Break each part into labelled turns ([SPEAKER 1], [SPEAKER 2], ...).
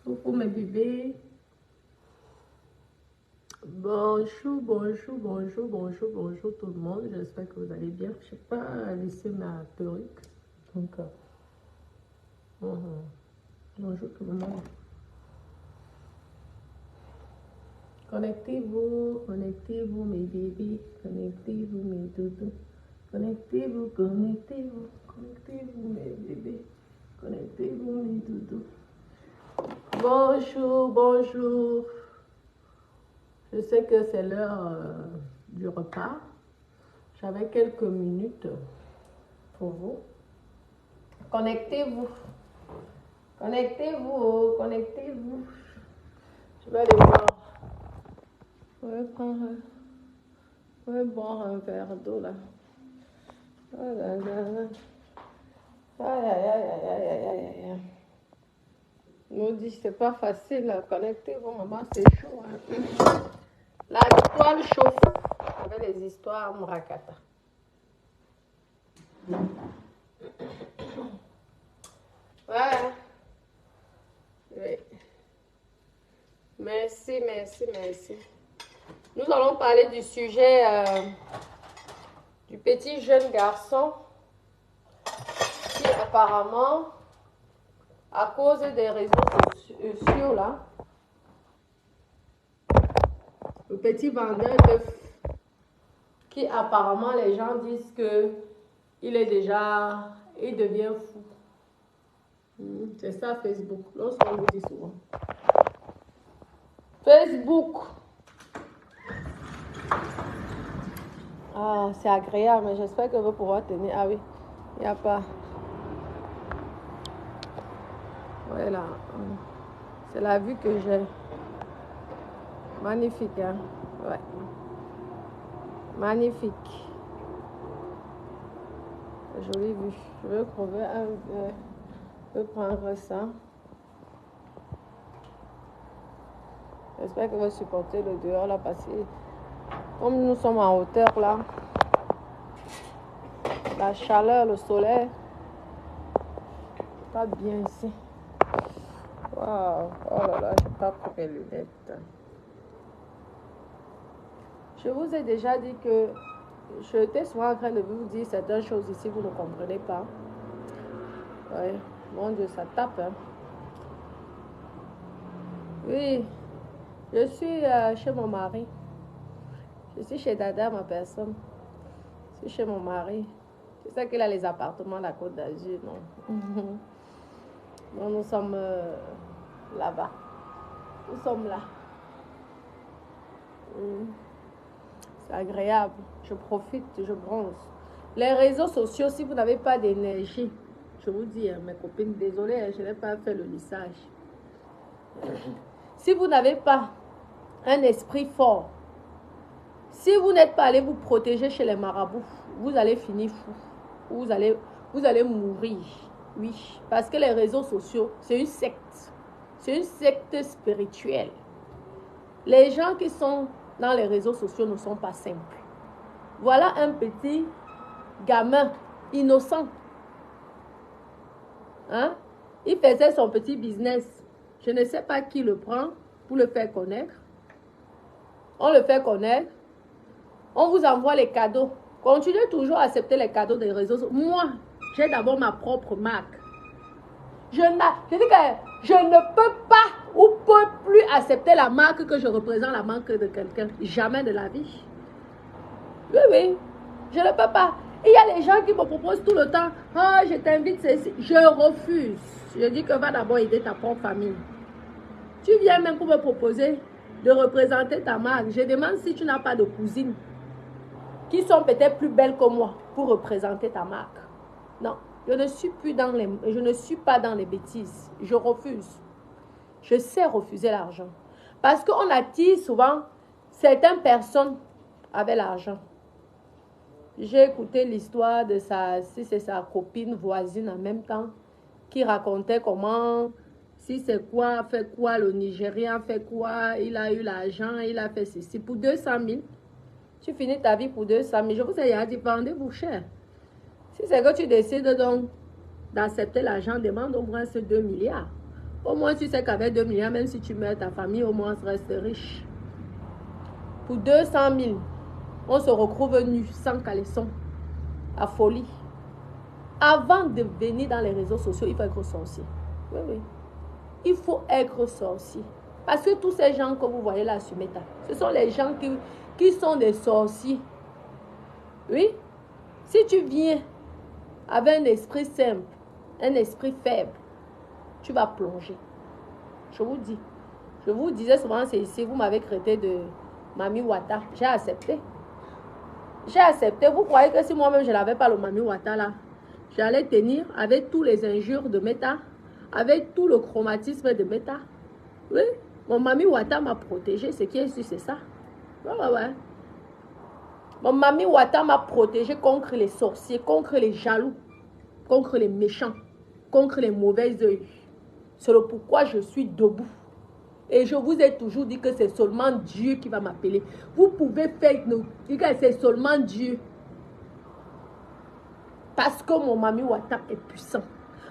[SPEAKER 1] Coucou mes bébés. Bonjour, bonjour, bonjour, bonjour, bonjour tout le monde. J'espère que vous allez bien. Je n'ai pas laissé ma perruque. Donc, bonjour tout le monde. Connectez-vous mes bébés. Connectez-vous mes doudous. Connectez-vous, connectez-vous. Connectez-vous mes bébés. Connectez-vous mes doudous. Bonjour, bonjour. Je sais que c'est l'heure du repas. J'avais quelques minutes pour vous. Connectez-vous. Connectez-vous. Connectez-vous. Je vais aller voir. Je vais boire un verre d'eau là. Oh là là. Aïe, aïe, aïe, aïe, aïe, aïe, aïe, aïe. Maudit, c'est pas facile. Connectez-vous, maman, c'est chaud. Hein. La toile chauffe. Avec les histoires Murakata. Ouais. Oui. Merci, merci, merci. Nous allons parler du sujet du petit jeune garçon qui apparemment, à cause des réseaux sociaux là, le petit vendeur d'œufs, qui apparemment les gens disent que il devient fou. C'est ça Facebook, lorsqu'on vous dit souvent. Facebook. Ah, c'est agréable, mais j'espère que vous pourrez tenir. Ah oui, il n'y a pas. Voilà. C'est la vue que j'ai. Magnifique, hein? Ouais. Magnifique. Jolie vue. Je vais trouver je vais prendre ça. J'espère que vous supportez le dehors là parce que comme nous sommes en hauteur là, la chaleur, le soleil, pas bien ici. Waouh, oh là là, j'ai pas pris mes lunettes. Je vous ai déjà dit que j'étais souvent en train de vous dire certaines choses ici, vous ne comprenez pas. Oui, mon Dieu, ça tape. Hein. Oui, je suis chez mon mari. Je suis chez Dada, ma personne. Je suis chez mon mari. Tu sais qu'il a les appartements à la Côte d'Azur, non? Non, nous sommes là-bas. Nous sommes là. C'est agréable. Je profite, je bronze. Les réseaux sociaux, si vous n'avez pas d'énergie, je vous dis, mes copines, désolé, je n'ai pas fait le lissage. Si vous n'avez pas un esprit fort, si vous n'êtes pas allé vous protéger chez les marabouts, vous allez finir fou. Vous allez mourir. Oui, parce que les réseaux sociaux, c'est une secte. C'est une secte spirituelle. Les gens qui sont dans les réseaux sociaux ne sont pas simples. Voilà un petit gamin innocent. Hein? Il faisait son petit business. Je ne sais pas qui le prend pour le faire connaître. On le fait connaître. On vous envoie les cadeaux. Continuez toujours à accepter les cadeaux des réseaux sociaux. Moi, j'ai d'abord ma propre marque. Je dis que je ne peux pas ou peux plus accepter la marque que je représente, la marque de quelqu'un. Jamais de la vie. Oui, oui. Je ne peux pas. Il y a les gens qui me proposent tout le temps. Ah, je t'invite, ceci. Je refuse. Je dis que va d'abord aider ta propre famille. Tu viens même pour me proposer de représenter ta marque. Je demande si tu n'as pas de cousines qui sont peut-être plus belles que moi pour représenter ta marque. Non, je ne suis pas dans les bêtises. Je refuse. Je sais refuser l'argent. Parce qu'on attire souvent certaines personnes avec l'argent. J'ai écouté l'histoire de si c'est sa copine voisine en même temps, qui racontait comment, si c'est quoi, fait quoi, le Nigérien fait quoi, il a eu l'argent, il a fait ceci. Pour 200 000, tu finis ta vie pour 200 000. Je vous ai dit, vendez-vous cher. Si c'est que tu décides donc d'accepter l'argent, demande au moins ce 2 milliards. Au moins, tu sais qu'avec 2 millions, même si tu meurs, ta famille au moins reste riche. Pour 200 000, on se retrouve nu, sans caleçon, à folie. Avant de venir dans les réseaux sociaux, il faut être sorcier. Oui, oui. Il faut être sorcier. Parce que tous ces gens que vous voyez là sur Meta, ce sont les gens qui sont des sorciers. Oui. Si tu viens avec un esprit simple, un esprit faible, tu vas plonger. Je vous dis. Je vous disais souvent, c'est ici, vous m'avez traité de Mami Wata. J'ai accepté. J'ai accepté. Vous croyez que si moi-même je n'avais pas le Mami Wata là, j'allais tenir avec tous les injures de Meta, avec tout le chromatisme de Meta. Oui, mon Mami Wata m'a protégé. Ce qui est sûr, c'est ça. Ouais. Mon Mami Wata m'a protégé contre les sorciers, contre les jaloux, contre les méchants, contre les mauvais œils. C'est le pourquoi je suis debout. Et je vous ai toujours dit que c'est seulement Dieu qui va m'appeler. Vous pouvez faire nous dire que c'est seulement Dieu. Parce que mon Mami Wata est puissant.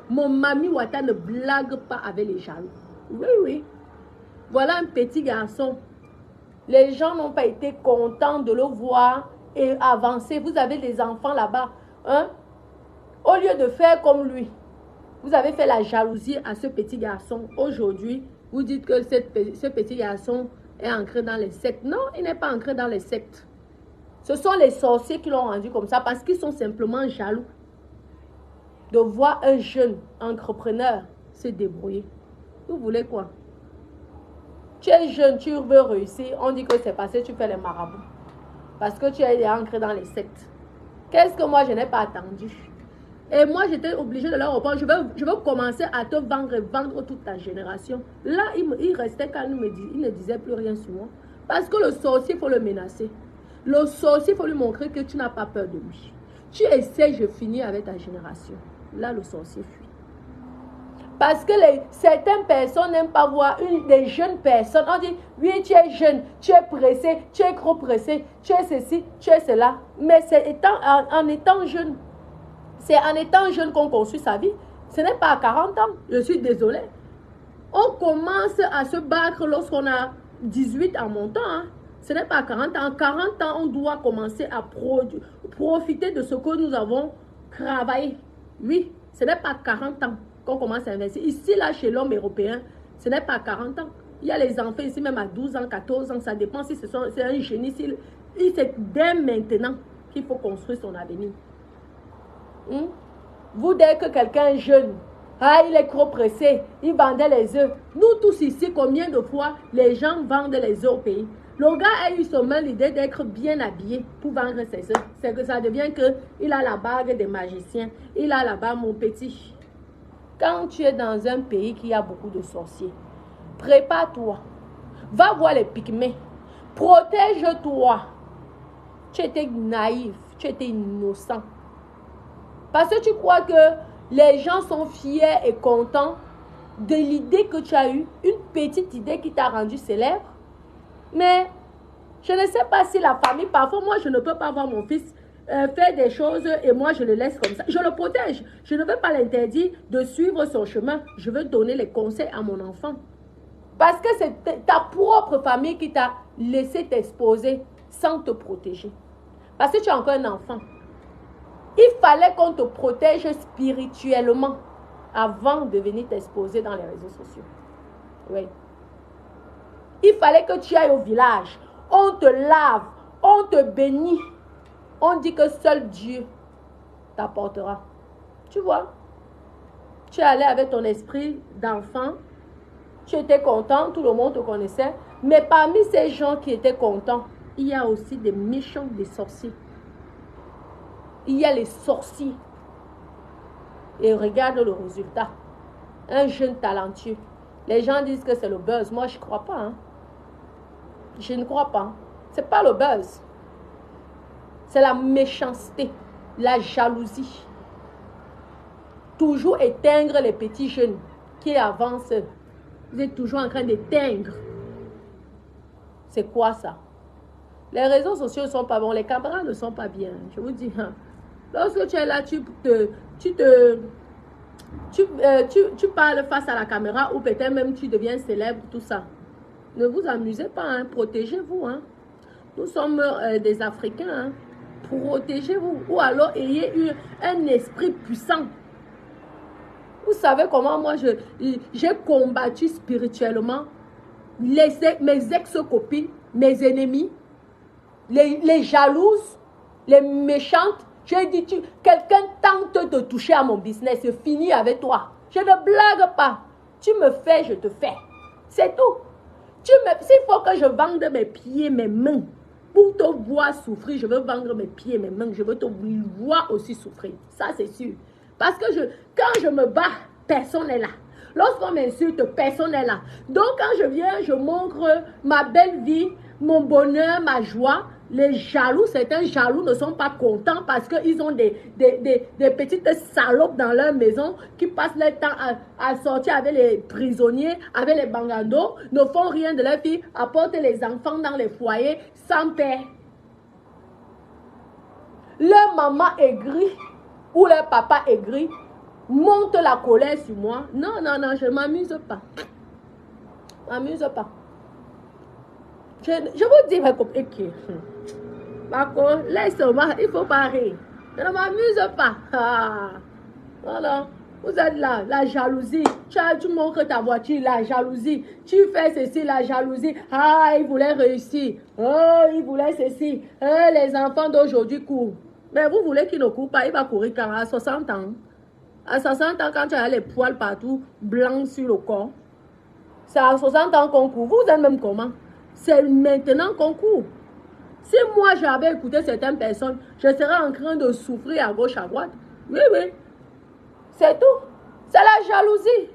[SPEAKER 1] Mon Mami Wata ne blague pas avec les jaloux. Oui, oui. Voilà un petit garçon. Les gens n'ont pas été contents de le voir et avancer. Vous avez des enfants là-bas. Hein? Au lieu de faire comme lui, vous avez fait la jalousie à ce petit garçon. Aujourd'hui, vous dites que ce petit garçon est ancré dans les sectes. Non, il n'est pas ancré dans les sectes. Ce sont les sorciers qui l'ont rendu comme ça parce qu'ils sont simplement jaloux de voir un jeune entrepreneur se débrouiller. Vous voulez quoi? Tu es jeune, tu veux réussir. On dit que c'est parce que tu fais les marabouts. Parce que tu es ancré dans les sectes. Qu'est-ce que moi, je n'ai pas attendu? Et moi, j'étais obligée de leur répondre, je veux commencer à te vendre et vendre toute ta génération. Là, il restait calme, il ne disait plus rien sur moi. Parce que le sorcier, il faut le menacer. Le sorcier, il faut lui montrer que tu n'as pas peur de lui. Tu essaies, je finis avec ta génération. Là, le sorcier fuit. Parce que certaines personnes n'aiment pas voir des jeunes personnes. On dit, oui, tu es jeune, tu es pressé, tu es trop pressé, tu es ceci, tu es cela. Mais c'est en étant jeune. C'est en étant jeune qu'on construit sa vie. Ce n'est pas à 40 ans. Je suis désolée. On commence à se battre lorsqu'on a 18 en montant. Hein. Ce n'est pas à 40 ans. En 40 ans, on doit commencer à profiter de ce que nous avons travaillé. Oui, ce n'est pas à 40 ans qu'on commence à investir. Ici, là, chez l'homme européen, ce n'est pas à 40 ans. Il y a les enfants ici, même à 12 ans, 14 ans. Ça dépend si c'est un génie. C'est dès maintenant qu'il faut construire son avenir. Vous, dès que quelqu'un est jeune, il est trop pressé, il vendait les œufs. Nous tous ici, combien de fois les gens vendent les œufs au pays? Le gars a eu seulement l'idée d'être bien habillé pour vendre ses œufs. C'est que ça devient qu'il a la bague des magiciens. Il a là-bas, mon petit. Quand tu es dans un pays qui a beaucoup de sorciers, prépare-toi. Va voir les pygmées. Protège-toi. Tu étais naïf, tu étais innocent. Parce que tu crois que les gens sont fiers et contents de l'idée que tu as eue, une petite idée qui t'a rendu célèbre. Mais je ne sais pas si la famille, parfois moi je ne peux pas voir mon fils faire des choses et moi je le laisse comme ça. Je le protège. Je ne veux pas l'interdire de suivre son chemin. Je veux donner les conseils à mon enfant. Parce que c'est ta propre famille qui t'a laissé t'exposer sans te protéger. Parce que tu es encore un enfant. Il fallait qu'on te protège spirituellement avant de venir t'exposer dans les réseaux sociaux. Oui. Il fallait que tu ailles au village. On te lave, on te bénit. On dit que seul Dieu t'apportera. Tu vois? Tu es allé avec ton esprit d'enfant. Tu étais content, tout le monde te connaissait. Mais parmi ces gens qui étaient contents, il y a aussi des méchants, des sorciers. Il y a les sorciers. Et regarde le résultat. Un jeune talentueux. Les gens disent que c'est le buzz. Moi, je ne crois pas. Hein. Je ne crois pas. Ce n'est pas le buzz. C'est la méchanceté, la jalousie. Toujours éteindre les petits jeunes qui avancent. Vous êtes toujours en train d'éteindre. C'est quoi ça? Les réseaux sociaux ne sont pas bons. Les caméras ne sont pas bien. Je vous dis. Hein. Lorsque tu es là, tu te tu parles face à la caméra ou peut-être même tu deviens célèbre, tout ça. Ne vous amusez pas, hein, protégez-vous. Hein. Nous sommes des Africains, hein. Protégez-vous. Ou alors ayez eu un esprit puissant. Vous savez comment moi j'ai combattu spirituellement mes ex-copines, mes ennemis, les jalouses, les méchantes. J'ai dit, quelqu'un tente de toucher à mon business, c'est fini avec toi. Je ne blague pas. Tu me fais, je te fais. C'est tout. S'il faut que je vende mes pieds, mes mains, pour te voir souffrir, je veux vendre mes pieds, mes mains, je veux te voir aussi souffrir. Ça, c'est sûr. Parce que quand je me bats, personne n'est là. Lorsqu'on m'insulte, personne n'est là. Donc, quand je viens, je montre ma belle vie, mon bonheur, ma joie. Les jaloux, certains jaloux ne sont pas contents parce qu'ils ont des petites salopes dans leur maison qui passent leur temps à sortir avec les prisonniers, avec les bangandos, ne font rien de leur vie, apportent les enfants dans les foyers sans père. Leur maman aigrie ou leur papa aigri monte la colère sur moi. Non, non, non, je ne m'amuse pas. Je ne m'amuse pas. Je vous dis, ma copine, par contre, laisse-moi, il faut pas rire. Je ne m'amuse pas. Ah, voilà. Vous êtes là, la jalousie. Tu montres ta voiture, la jalousie. Tu fais ceci, la jalousie. Ah, il voulait réussir. Oh, il voulait ceci. Les enfants d'aujourd'hui courent. Mais vous voulez qu'il ne court pas, il va courir quand à 60 ans. À 60 ans, quand tu as les poils partout, blancs sur le corps. C'est à 60 ans qu'on court. Vous êtes même comment? C'est maintenant qu'on court. Si moi j'avais écouté certaines personnes, je serais en train de souffrir à gauche, à droite. Oui, oui. C'est tout. C'est la jalousie.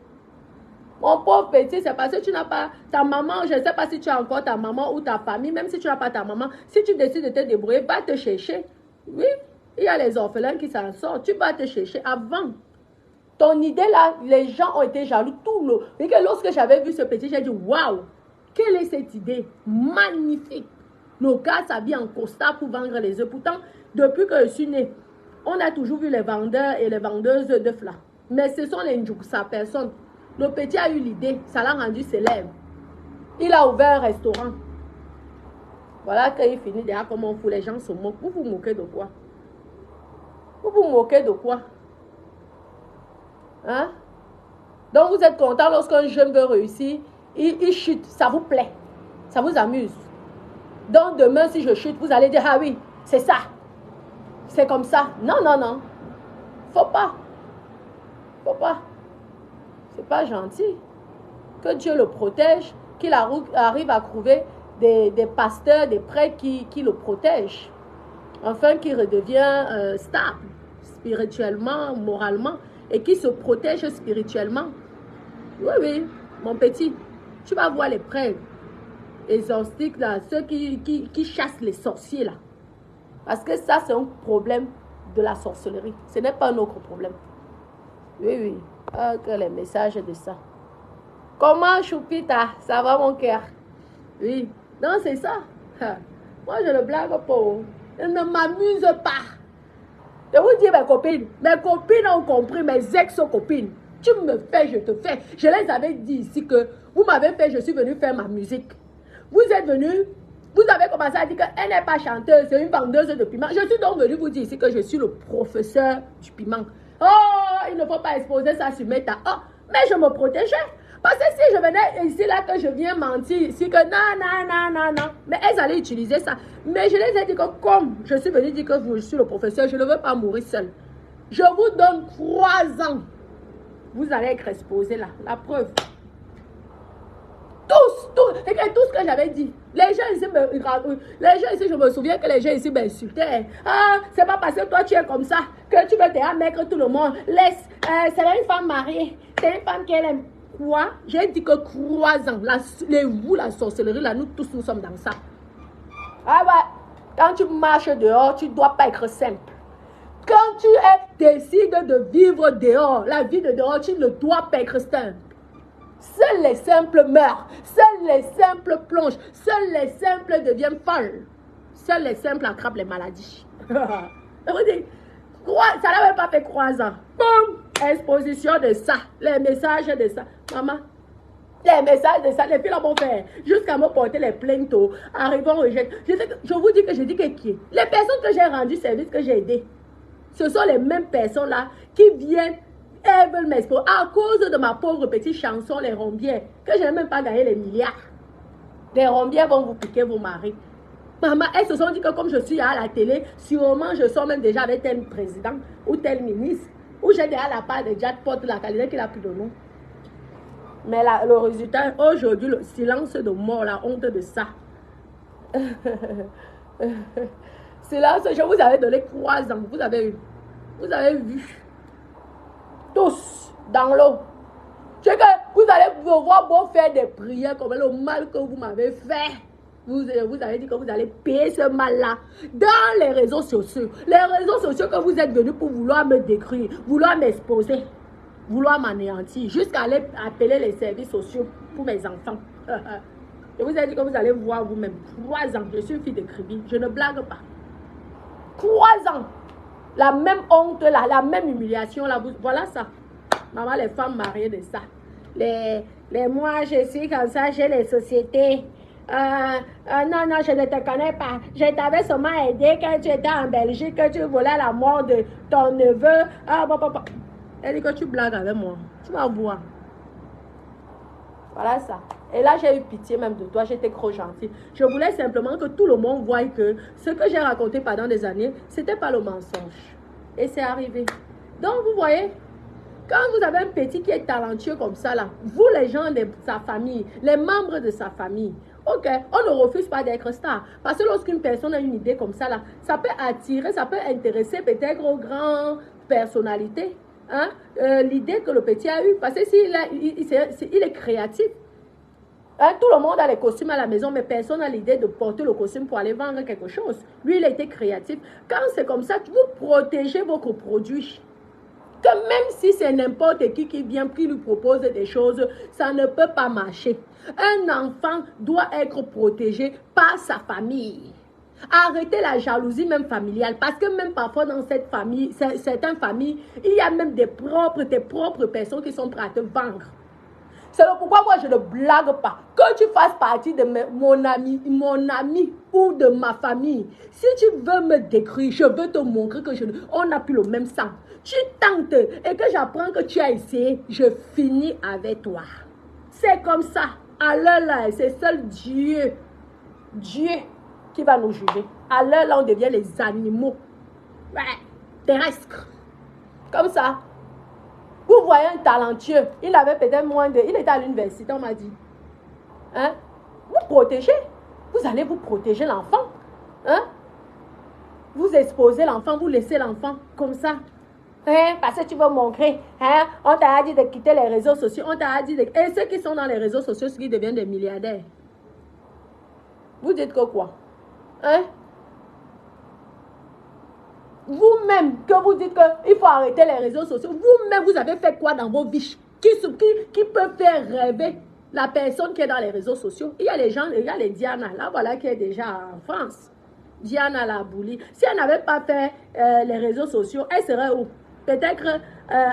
[SPEAKER 1] Mon pauvre petit, c'est parce que tu n'as pas ta maman. Je ne sais pas si tu as encore ta maman ou ta famille. Même si tu n'as pas ta maman, si tu décides de te débrouiller, va te chercher. Oui, il y a les orphelins qui s'en sortent. Tu vas te chercher avant. Ton idée là, les gens ont été jaloux. Et que lorsque j'avais vu ce petit, j'ai dit, waouh, quelle est cette idée? Magnifique. Le gars s'habille en costard pour vendre les œufs. Pourtant, depuis que je suis née, on a toujours vu les vendeurs et les vendeuses d'œufs là. Mais ce sont les Ndjouksa, personne. Le petit a eu l'idée, ça l'a rendu célèbre. Il a ouvert un restaurant. Voilà qu'il finit déjà comme on fout. Les gens se moquent. Vous vous moquez de quoi? Vous vous moquez de quoi? Hein? Donc vous êtes content lorsqu'un jeune veut réussir, il chute, ça vous plaît, ça vous amuse. Donc demain si je chute, vous allez dire, ah oui, c'est ça, c'est comme ça. Non, non, non, faut pas, c'est pas gentil. Que Dieu le protège, qu'il arrive à trouver des pasteurs, des prêtres qui le protègent, afin qu'il redevienne stable, spirituellement, moralement, et qui se protège spirituellement. Oui, oui, mon petit, tu vas voir les prêtres exorciques là, ceux qui chassent les sorciers là. Parce que ça, c'est un problème de la sorcellerie. Ce n'est pas un autre problème. Oui, oui. Ah, que les messages de ça. Comment, Choupita? Ça va, mon cœur? Oui. Non, c'est ça. Moi, je ne blague pas. Je ne m'amuse pas. Je vous dis, mes copines ont compris, mes ex-copines. Tu me fais, je te fais. Je les avais dit ici que vous m'avez fait, je suis venue faire ma musique. Vous êtes venus, vous avez commencé à dire qu'elle n'est pas chanteuse, c'est une vendeuse de piment. Je suis donc venue vous dire ici que je suis le professeur du piment. Oh, il ne faut pas exposer ça sur Meta. Oh, mais je me protégeais. Parce que si je venais ici, là, que je viens mentir ici, que non, non, non, non, non. Mais elles allaient utiliser ça. Mais je les ai dit que comme je suis venue dire que je suis le professeur, je ne veux pas mourir seul. Je vous donne 3 ans. Vous allez être exposé là. La preuve. C'est tout ce que j'avais dit. Les gens ici, je me souviens que les gens ici m'insultaient. Ah, c'est pas parce que toi tu es comme ça que tu veux déjà mettre tout le monde. Laisse, c'est une femme mariée. C'est une femme qui aime. Quoi? J'ai dit que 3 ans. La sorcellerie, là, nous tous, nous sommes dans ça. Ah ouais. Quand tu marches dehors, tu ne dois pas être simple. Quand tu décides de vivre dehors, la vie de dehors, tu ne dois pas être simple. Seuls les simples meurent. Seuls les simples plongent. Seuls les simples deviennent folles. Seuls les simples attrapent les maladies. Ça n'a même pas fait 3 ans. Boum! Exposition de ça. Les messages de ça. Maman, les messages de ça, les filles là vont faire jusqu'à me porter les plaintes, arrivant au jet. Je vous dis que je dis que qui est. Les personnes que j'ai rendu service, que j'ai aidé, ce sont les mêmes personnes là qui viennent, elles veulent m'exposer à cause de ma pauvre petite chanson, les rombières, que je n'ai même pas gagné les milliards. Les rombières vont vous piquer vos maris. Maman, elles se sont dit que comme je suis à la télé, sûrement je sors même déjà avec tel président ou tel ministre, ou j'ai déjà la part de jackpot, la qualité qu'il a plus de nous. Mais là, le résultat, aujourd'hui, le silence de mort, la honte de ça. Silence, je vous avais donné 3 ans, vous avez vu. Tous, dans l'eau. C'est que vous allez voir beau faire des prières comme le mal que vous m'avez fait. Vous avez dit que vous allez payer ce mal-là dans les réseaux sociaux. Les réseaux sociaux que vous êtes venus pour vouloir me décrire, vouloir m'exposer, vouloir m'anéantir, jusqu'à aller appeler les services sociaux pour mes enfants. Je vous ai dit que vous allez voir vous-même. 3 ans, je suis fille de Kribi, je ne blague pas. 3 ans, la même honte, la même humiliation, voilà ça. Maman, les femmes mariées de ça. Moi, je suis comme ça, j'ai les sociétés. Non, je ne te connais pas. Je t'avais seulement aidé quand tu étais en Belgique, que tu voulais la mort de ton neveu. Elle dit que tu blagues avec moi. Tu vas voir. Voilà ça. Et là, j'ai eu pitié même de toi. J'étais trop gentille. Je voulais simplement que tout le monde voie que ce que j'ai raconté pendant des années, c'était pas le mensonge. Et c'est arrivé. Donc, vous voyez, quand vous avez un petit qui est talentueux comme ça, là, vous, les gens de sa famille, les membres de sa famille, ok, on ne refuse pas d'être star. Parce que lorsqu'une personne a une idée comme ça, là, ça peut attirer, ça peut intéresser peut-être aux grandes personnalités. Hein? L'idée que le petit a eue, parce que il est créatif. Hein? Tout le monde a les costumes à la maison, mais personne n'a l'idée de porter le costume pour aller vendre quelque chose. Lui, il a été créatif. Quand c'est comme ça, vous protégez votre produit. Que même si c'est n'importe qui vient, qui lui propose des choses, ça ne peut pas marcher. Un enfant doit être protégé par sa famille. Arrêtez la jalousie même familiale, parce que même parfois dans cette famille, certaines familles, il y a même tes propres personnes qui sont prêtes à te vendre. C'est pourquoi moi je ne blague pas. Que tu fasses partie de mon ami ou de ma famille. Si tu veux me décrire, je veux te montrer que on n'a plus le même sang. Tu tentes et que j'apprends que tu as essayé, je finis avec toi. C'est comme ça. Alors là, c'est seul Dieu qui va nous juger. Alors là, on devient les animaux. Ouais, terrestres. Comme ça. Vous voyez un talentueux, il avait peut-être il était à l'université, on m'a dit. Hein? Vous protégez. Vous allez vous protéger l'enfant. Hein? Vous exposez l'enfant, vous laissez l'enfant comme ça. Hein? Parce que tu veux montrer. Hein? On t'a dit de quitter les réseaux sociaux. On t'a dit de... Et ceux qui sont dans les réseaux sociaux, ceux qui deviennent des milliardaires. Vous dites que quoi? Hein? Vous-même, que vous dites qu'il faut arrêter les réseaux sociaux, vous-même, vous avez fait quoi dans vos vies qui peut faire rêver la personne qui est dans les réseaux sociaux? Il y a les gens, il y a les Diana, là, voilà, qui est déjà en France. Diana la Bouli. Si elle n'avait pas fait les réseaux sociaux, elle serait où? Peut-être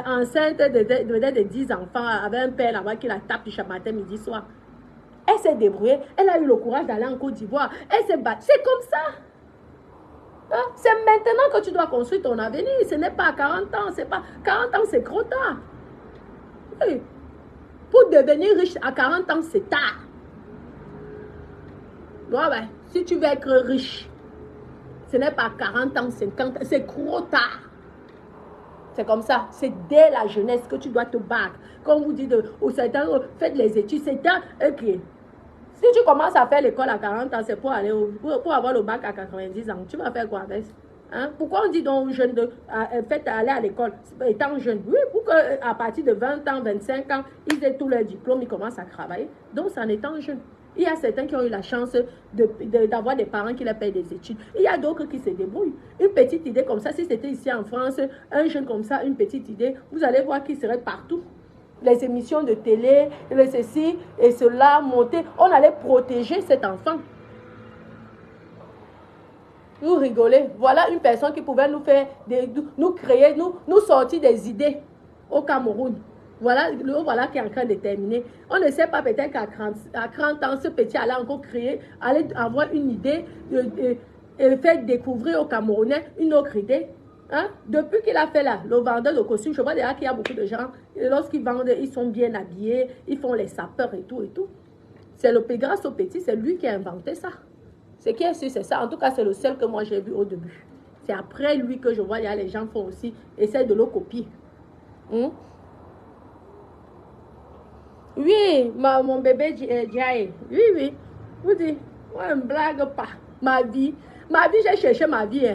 [SPEAKER 1] enceinte de 10 enfants, avec un père là-bas qui la tape du matin, midi, soir. Elle s'est débrouillée, elle a eu le courage d'aller en Côte d'Ivoire, elle s'est battue. C'est comme ça. Hein? C'est maintenant que tu dois construire ton avenir. Ce n'est pas à 40 ans. C'est pas 40 ans, c'est trop tard. Oui. Pour devenir riche à 40 ans, c'est tard. Ouais. Si tu veux être riche, ce n'est pas à 40 ans, 50 ans, c'est trop tard. C'est comme ça. C'est dès la jeunesse que tu dois te battre. Comme vous dites, faites les études, c'est un... Ok. Si tu commences à faire l'école à 40 ans, c'est pour avoir le bac à 90 ans. Tu vas faire quoi avec? Hein? Pourquoi on dit donc aux jeunes faites aller à l'école étant jeune? Oui, pour qu'à partir de 20 ans, 25 ans, ils aient tous leurs diplômes, ils commencent à travailler. Donc, c'est en étant jeune. Il y a certains qui ont eu la chance d'avoir des parents qui leur payent des études. Il y a d'autres qui se débrouillent. Une petite idée comme ça, si c'était ici en France, un jeune comme ça, une petite idée, vous allez voir qu'il serait partout. Les émissions de télé, ceci et cela, monter. On allait protéger cet enfant. Nous rigoler. Voilà une personne qui pouvait nous faire, nous créer, nous sortir des idées. au Cameroun. Voilà, voilà qui est en train de terminer. On ne sait pas peut-être qu'à 30 ans, ce petit allait encore créer, allait avoir une idée, et faire découvrir aux Camerounais une autre idée. Hein? Depuis qu'il a fait là, le vendeur de costumes, je vois déjà qu'il y a beaucoup de gens, lorsqu'ils vendent, ils sont bien habillés, ils font les sapeurs et tout et tout. C'est grâce au petit, c'est lui qui a inventé ça. Ce qui est sûr, c'est ça. En tout cas, c'est le seul que moi j'ai vu au début. C'est après lui que je vois, il y a les gens font aussi, essaient de le copier. Oui, mon bébé Djaï. Oui, oui. Vous dites, ouais, ne blague pas. Ma vie, j'ai cherché ma vie.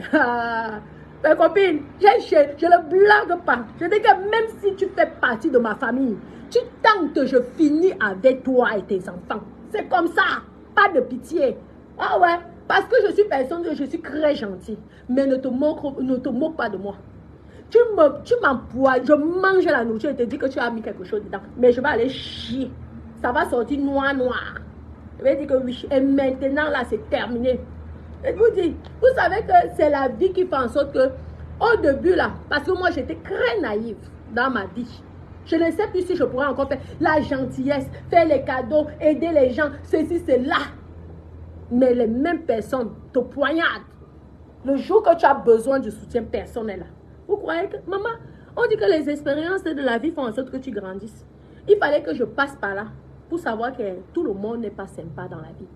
[SPEAKER 1] Mes copines, je ne blague pas. Je dis que même si tu fais partie de ma famille, tu tentes, je finis avec toi et tes enfants. C'est comme ça. Pas de pitié. Ah ouais, parce que je suis très gentille. Mais ne te moque pas de moi. Tu m'emploies, je mange la nourriture et te dis que tu as mis quelque chose dedans. Mais je vais aller chier. Ça va sortir noir. Je vais dire que oui. Et maintenant, là, c'est terminé. Et je vous dis, vous savez que c'est la vie qui fait en sorte que, au début, là, parce que moi, j'étais très naïve dans ma vie. Je ne sais plus si je pourrais encore faire la gentillesse, faire les cadeaux, aider les gens, ceci, cela. Mais les mêmes personnes te poignardent. Le jour que tu as besoin du soutien personnel, là. Vous croyez que, maman, on dit que les expériences de la vie font en sorte que tu grandisses. Il fallait que je passe par là pour savoir que tout le monde n'est pas sympa dans la vie.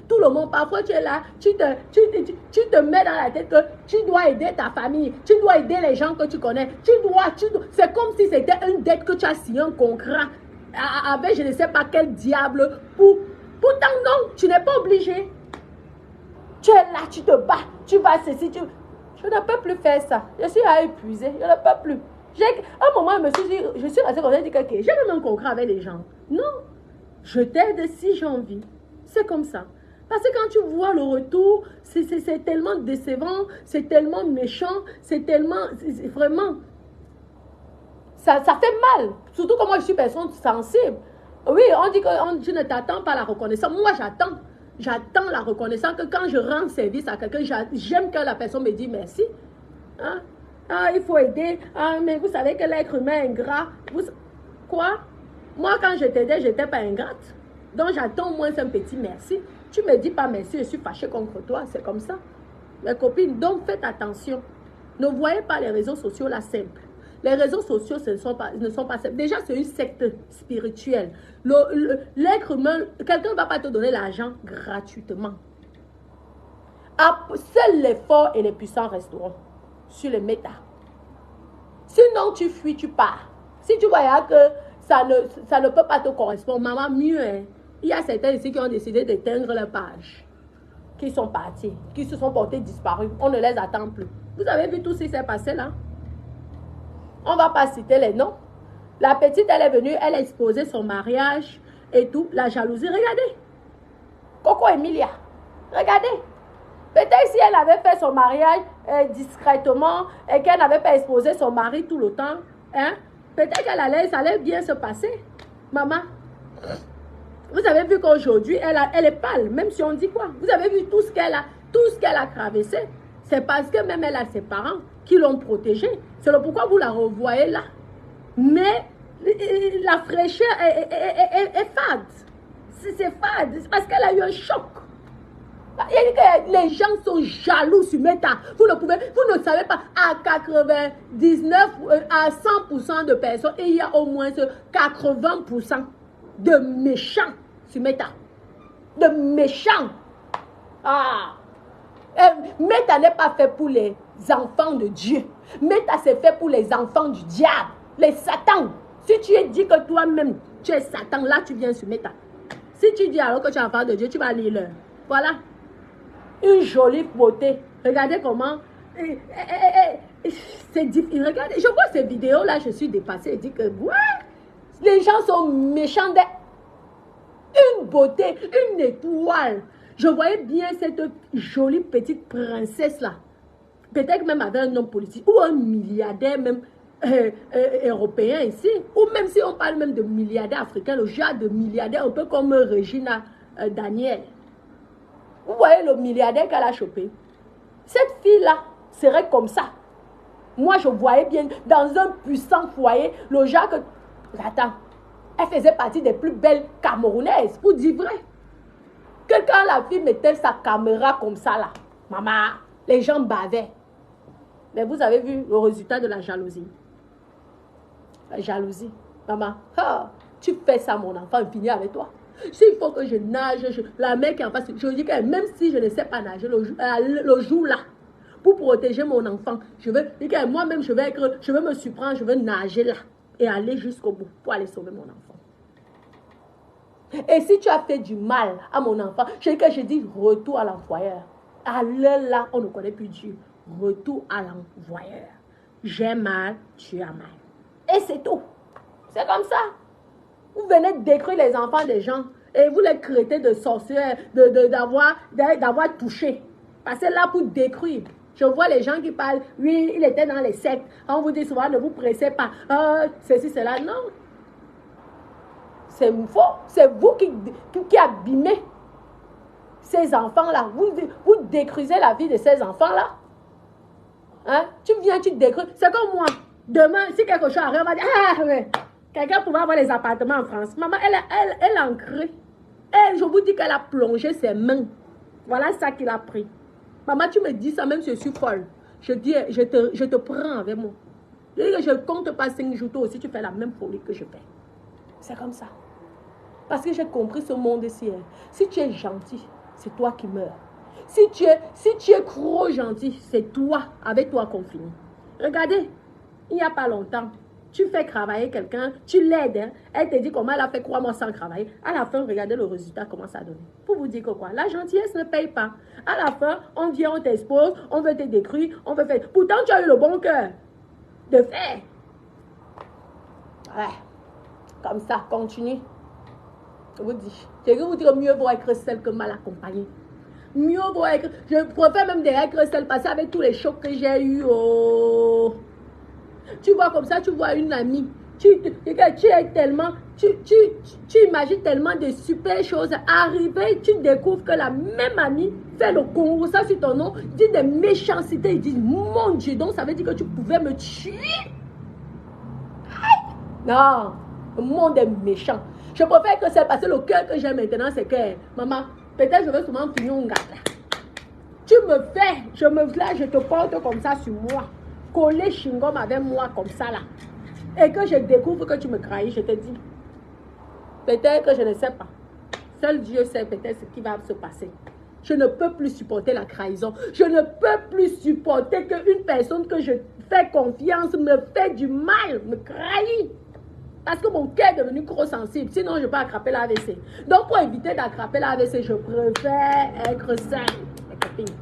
[SPEAKER 1] Tout le monde, parfois tu es là, tu te mets dans la tête que tu dois aider ta famille, tu dois aider les gens que tu connais, c'est comme si c'était une dette que tu as signé un contrat avec je ne sais pas quel diable. Pourtant non, tu n'es pas obligé. Tu es là, tu te bats, tu vas ceci, je ne peux plus faire ça. Je suis épuisée. Je ne peux plus. À un moment, je suis restée comme ça. J'ai même un contrat avec les gens. Non. Je t'aide si j'ai envie. C'est comme ça. Parce que quand tu vois le retour, c'est tellement décevant, c'est tellement méchant, c'est tellement... Vraiment... Ça fait mal. Surtout que moi, je suis personne sensible. Oui, on dit que tu ne t'attends pas à la reconnaissance. Moi, j'attends. J'attends la reconnaissance que quand je rends service à quelqu'un, j'aime que la personne me dise merci. Hein? Ah, il faut aider. Ah, mais vous savez que l'être humain est ingrat. Quoi? Moi, quand je t'aidais, je n'étais pas ingrate. Donc, j'attends au moins un petit merci. Tu ne me dis pas merci, je suis fâchée contre toi. C'est comme ça. Mes copines, donc faites attention. Ne voyez pas les réseaux sociaux là simples. Les réseaux sociaux ne sont pas simples. Déjà, c'est une secte spirituelle. L'être humain, quelqu'un ne va pas te donner l'argent gratuitement. Seuls les forts et les puissants resteront sur les méta. Sinon, tu fuis, tu pars. Si tu voyais que ça ne peut pas te correspondre, maman, mieux. Hein. Il y a certains ici qui ont décidé d'éteindre leur page. Qui sont partis, qui se sont portés disparus. On ne les attend plus. Vous avez vu tout ce qui s'est passé là? On ne va pas citer les noms. La petite, elle est venue, elle a exposé son mariage et tout. La jalousie, regardez. Coco Emilia, regardez. Peut-être si elle avait fait son mariage discrètement et qu'elle n'avait pas exposé son mari tout le temps, hein, peut-être ça allait bien se passer. Maman, vous avez vu qu'aujourd'hui, elle est pâle, même si on dit quoi. Vous avez vu tout ce qu'elle a traversé. C'est parce que même elle a ses parents qui l'ont protégée. C'est le pourquoi vous la revoyez là. Mais la fraîcheur est fade. C'est fade. C'est parce qu'elle a eu un choc. Il y a dit que les gens sont jaloux sur Meta. Vous ne savez pas, à 99, à 100% de personnes, et il y a au moins 80% de méchants sur Meta. De méchants. Ah! Meta n'est pas fait pour les enfants de Dieu. Meta c'est fait pour les enfants du diable, les satans. Si tu es dit que toi-même tu es Satan, là tu viens sur Meta. Si tu dis alors que tu es enfant de Dieu, tu vas lire l'heure. Voilà. Une jolie beauté. Regardez comment. C'est difficile. Regardez, je vois ces vidéos là, je suis dépassée. Je dis que ouais, les gens sont méchants. Une beauté, une étoile. Je voyais bien cette jolie petite princesse là. Peut-être même avec un homme politique ou un milliardaire même européen ici. Ou même si on parle même de milliardaire africain, le genre de milliardaire un peu comme Regina Daniel. Vous voyez le milliardaire qu'elle a chopé. Cette fille là serait comme ça. Moi, je voyais bien dans un puissant foyer, le genre que... Attends, elle faisait partie des plus belles Camerounaises, pour dire vrai. Que quand la fille mettait sa caméra comme ça là, maman, les gens bavaient. Mais vous avez vu le résultat de la jalousie. La jalousie. Maman, tu fais ça mon enfant, il finit avec toi. S'il faut que je nage, la mère qui est en face, je dis que même si je ne sais pas nager, le jour là, pour protéger mon enfant, je veux moi-même, je veux me surprendre, je veux nager là et aller jusqu'au bout pour aller sauver mon enfant. Et si tu as fait du mal à mon enfant, je dis retour à l'envoyeur. À l'heure là, on ne connaît plus Dieu. Retour à l'envoyeur. J'ai mal, tu as mal. Et c'est tout. C'est comme ça. Vous venez détruire les enfants des gens et vous les traitez de sorcières, d'avoir touché. Passez là pour détruire. Je vois les gens qui parlent, oui, il était dans les sectes. On vous dit souvent, ne vous pressez pas. Ceci, cela. Non. C'est faux. C'est vous qui abîmez ces enfants-là. Vous détruisez la vie de ces enfants-là. Hein? Tu viens, tu détruis. C'est comme moi. Demain, si quelque chose arrive, on va dire, ah, ouais. Quelqu'un pouvait avoir les appartements en France. Maman, elle a ancré. Je vous dis qu'elle a plongé ses mains. Voilà ça qu'il a pris. Maman, tu me dis ça, même si je suis folle. Je dis, je te prends avec moi. Je dis que je ne compte pas 5 jours, toi aussi, tu fais la même folie que je fais. C'est comme ça. Parce que j'ai compris ce monde-ci. Si tu es gentil, c'est toi qui meurs. Si tu es trop gentil, c'est toi, avec toi qu'on finit. Regardez, il n'y a pas longtemps, tu fais travailler quelqu'un, tu l'aides, hein, elle te dit comment elle a fait 3 mois sans travailler. À la fin, regardez le résultat, comment ça donne. Pour vous dire que quoi, la gentillesse ne paye pas. À la fin, on vient, on t'expose, on veut te détruire, on veut faire... Pourtant, tu as eu le bon cœur de faire. Ouais, comme ça, continue. Je vous dis, mieux vaut être seul que mal accompagné. Mieux vaut être... Je préfère même être seul parce qu'avec tous les chocs que j'ai eus, oh... Tu vois comme ça, tu vois une amie. Tu es tellement... Tu imagines tellement de super choses. Arriver, tu découvres que la même amie fait le concours, ça sur ton nom, dit des méchancetés. Ils disent, mon Dieu, donc ça veut dire que tu pouvais me tuer. Non, le monde est méchant. Je préfère que c'est parce que le cœur que j'ai maintenant, c'est que, maman, peut-être je vais souvent finir un gars là. Tu me fais, je te porte comme ça sur moi. Coller chingom avec moi comme ça là. Et que je découvre que tu me trahis, je te dis. Peut-être que je ne sais pas. Seul Dieu sait peut-être ce qui va se passer. Je ne peux plus supporter la trahison. Je ne peux plus supporter qu'une personne que je fais confiance me fait du mal, me trahit. Parce que mon cœur est devenu trop sensible. Sinon, je peux attraper la AVC. Donc, pour éviter d'attraper la AVC, je préfère être seule. Mes copines,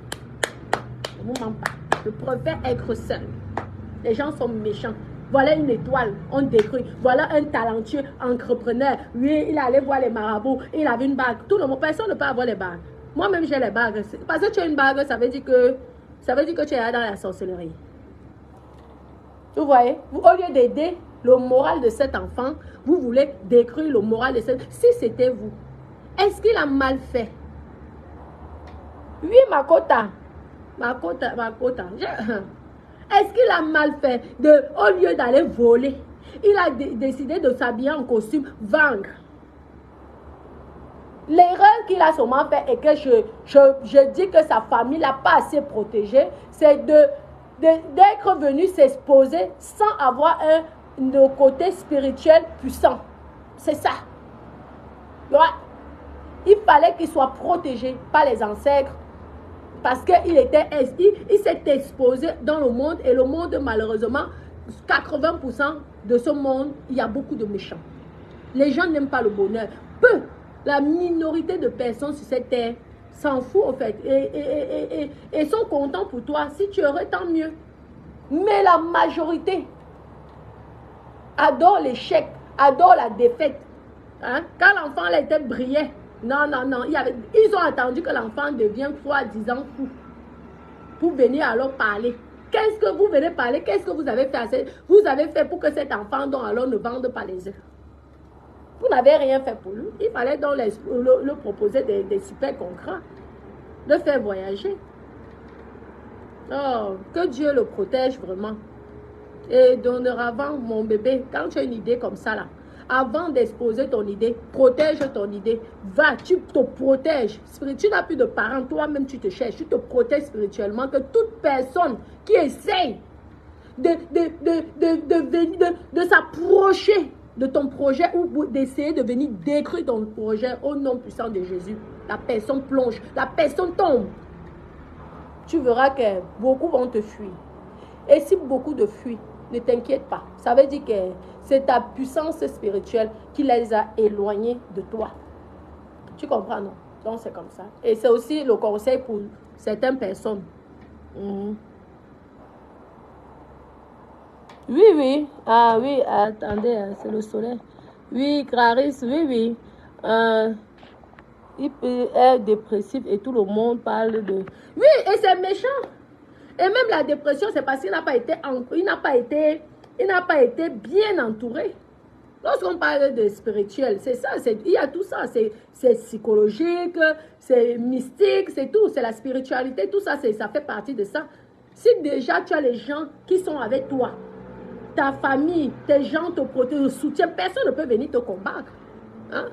[SPEAKER 1] ne vous mens pas. Je préfère être seule. Les gens sont méchants. Voilà une étoile, on détruit. Voilà un talentueux entrepreneur. Oui, il allait voir les marabouts. Il avait une bague. Tout le monde, personne ne peut avoir les bagues. Moi-même, j'ai les bagues. Parce que tu as une bague, ça veut dire que tu es dans la sorcellerie. Vous voyez? Au lieu d'aider le moral de cet enfant, vous voulez détruire le moral de cet enfant. Si c'était vous, est-ce qu'il a mal fait? Oui, Makota. Est-ce qu'il a mal fait au lieu d'aller voler, il a décidé de s'habiller en costume, vendre? L'erreur qu'il a sûrement fait et que je dis que sa famille l'a pas assez protégé, c'est d'être venu s'exposer sans avoir un côté spirituel puissant. C'est ça. Ouais. Il fallait qu'il soit protégé par les ancêtres. Parce qu'il s'est exposé dans le monde et le monde, malheureusement, 80% de ce monde, il y a beaucoup de méchants. Les gens n'aiment pas le bonheur. Peu, la minorité de personnes sur cette terre s'en fout en fait et sont contents pour toi. Si tu aurais, tant mieux. Mais la majorité adore l'échec, adore la défaite. Hein? Quand l'enfant était brillant, non. Ils ont attendu que l'enfant devienne soi-disant fou pour venir alors parler. Qu'est-ce que vous venez parler? Qu'est-ce que vous avez fait? Vous avez fait pour que cet enfant donc alors ne vende pas les œufs. Vous n'avez rien fait pour lui. Il fallait donc le proposer des super contrats, le faire voyager. Oh, que Dieu le protège vraiment. Et dorénavant, mon bébé, quand tu as une idée comme ça, là, avant d'exposer ton idée, protège ton idée. Va, tu te protèges. Tu n'as plus de parents, toi-même tu te cherches. Tu te protèges spirituellement. Que toute personne qui essaye de s'approcher de ton projet ou d'essayer de venir détruire ton projet au nom puissant de Jésus, la personne plonge, la personne tombe. Tu verras que beaucoup vont te fuir. Et si beaucoup te fuient, ne t'inquiète pas. Ça veut dire que c'est ta puissance spirituelle qui les a éloignés de toi. Tu comprends, non? Donc, c'est comme ça. Et c'est aussi le conseil pour certaines personnes. Oui, oui. Ah oui, attendez, c'est le soleil. Oui, Clarisse, oui, oui. Il peut être dépressif et tout le monde parle de... Oui, et c'est méchant. Et même la dépression, c'est parce qu'il n'a pas été bien entouré. Lorsqu'on parle de spirituel, c'est ça, il y a tout ça, c'est psychologique, c'est mystique, c'est tout, c'est la spiritualité, tout ça, ça fait partie de ça. Si déjà tu as les gens qui sont avec toi, ta famille, tes gens te protègent, te soutiennent, personne ne peut venir te combattre. Hein?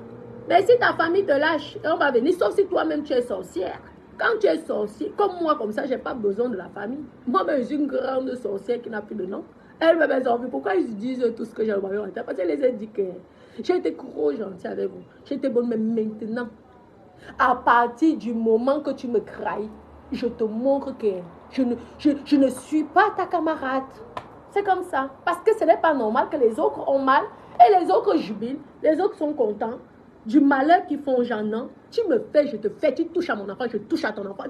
[SPEAKER 1] Mais si ta famille te lâche, on va venir, sauf si toi-même tu es sorcière. Quand tu es sorcier, comme moi, comme ça, je n'ai pas besoin de la famille. Moi-même, je suis une grande sorcière qui n'a plus de nom. Elle me met envie. Pourquoi ils disent tout ce que j'ai en tête? Parce qu'elle les a dit que j'ai été trop gentille avec vous. J'étais bonne, mais maintenant, à partir du moment que tu me trahis, je te montre que je ne suis pas ta camarade. C'est comme ça. Parce que ce n'est pas normal que les autres ont mal et les autres jubilent, les autres sont contents. Du malheur qu'ils font, j'en ai. Tu me fais, je te fais. Tu touches à mon enfant, je touche à ton enfant.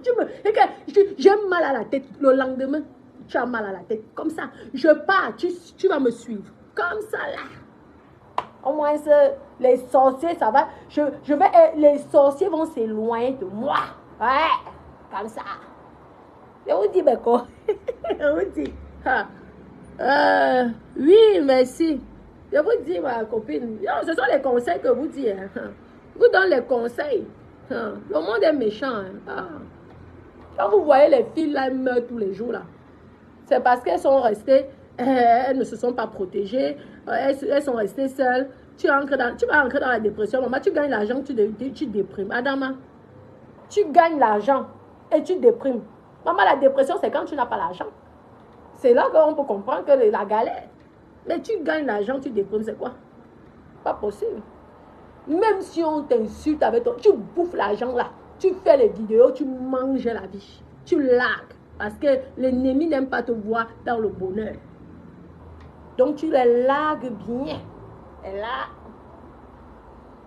[SPEAKER 1] J'ai mal à la tête. Le lendemain, tu as mal à la tête. Comme ça. Je pars, tu vas me suivre. Comme ça, là. Au moins, les sorciers, ça va. Les sorciers vont s'éloigner de moi. Ouais. Comme ça. Je vous dis, mais quoi? Je vous dis. Oui, merci. Je vous dis, ma copine, ce sont les conseils que vous dites. Hein. Vous donne les conseils. Hein. Le monde est méchant. Hein. Ah. Quand vous voyez les filles là, elles meurent tous les jours là. C'est parce qu'elles sont restées, elles ne se sont pas protégées, elles sont restées seules. Tu vas entrer dans la dépression. Maman, tu gagnes l'argent, tu déprimes. Adama, tu gagnes l'argent et tu déprimes. Maman, la dépression, c'est quand tu n'as pas l'argent. C'est là qu'on peut comprendre que la galère. Mais tu gagnes l'argent, tu déprimes, c'est quoi? Pas possible. Même si on t'insulte avec toi, tu bouffes l'argent là. Tu fais les vidéos, tu manges la vie. Tu lagues. Parce que l'ennemi n'aime pas te voir dans le bonheur. Donc tu les lagues bien. Et là,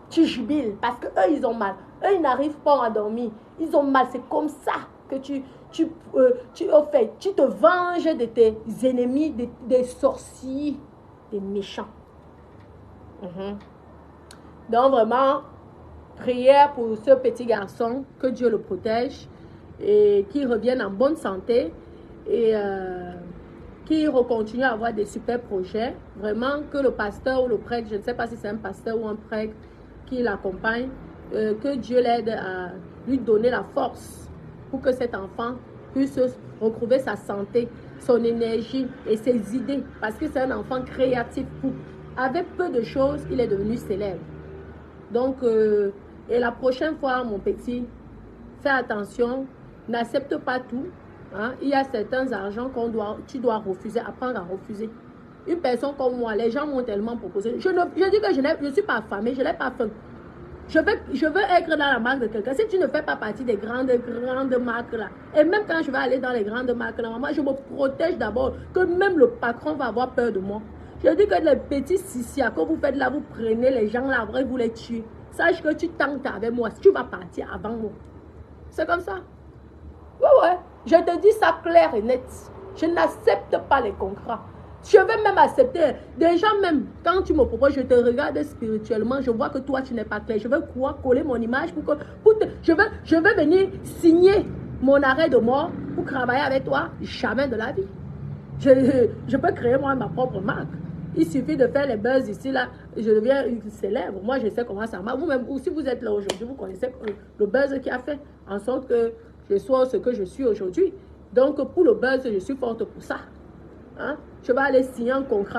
[SPEAKER 1] tu jubiles. Parce qu'eux, ils ont mal. Eux, ils n'arrivent pas à dormir. Ils ont mal. C'est comme ça que tu te venges de tes ennemis, des sorciers, des méchants. Donc vraiment, prière pour ce petit garçon, que Dieu le protège et qu'il revienne en bonne santé et qu'il continue à avoir des super projets. Vraiment que le pasteur ou le prêtre, je ne sais pas si c'est un pasteur ou un prêtre qui l'accompagne, que Dieu l'aide à lui donner la force pour que cet enfant puisse retrouver sa santé, son énergie et ses idées. Parce que c'est un enfant créatif. Avec peu de choses, il est devenu célèbre. Donc, et la prochaine fois, mon petit, fais attention, n'accepte pas tout. Hein. Il y a certains argents tu dois refuser, apprendre à refuser. Une personne comme moi, les gens m'ont tellement proposé. Je dis que je ne suis pas affamée, je n'ai pas faim. Je veux être dans la marque de quelqu'un. Si tu ne fais pas partie des grandes marques là, et même quand je vais aller dans les grandes marques là, moi je me protège d'abord, que même le patron va avoir peur de moi. Je dis que les petits sissias que vous faites là, vous prenez les gens là, après vous les tuez. Sache que tu tentes avec moi, tu vas partir avant moi. C'est comme ça. Ouais. Je te dis ça clair et net. Je n'accepte pas les contrats. Je vais même accepter. Déjà même, quand tu me proposes, je te regarde spirituellement, je vois que toi, tu n'es pas clair. Je vais coller mon image je vais venir signer mon arrêt de mort pour travailler avec toi. Jamais de la vie. Je peux créer moi ma propre marque. Il suffit de faire les buzz ici, là, je deviens célèbre. Moi, je sais comment ça marche. Vous-même, ou si vous êtes là aujourd'hui, vous connaissez le buzz qui a fait en sorte que je sois ce que je suis aujourd'hui. Donc, pour le buzz, je suis forte pour ça. Hein? je vais aller signer un contrat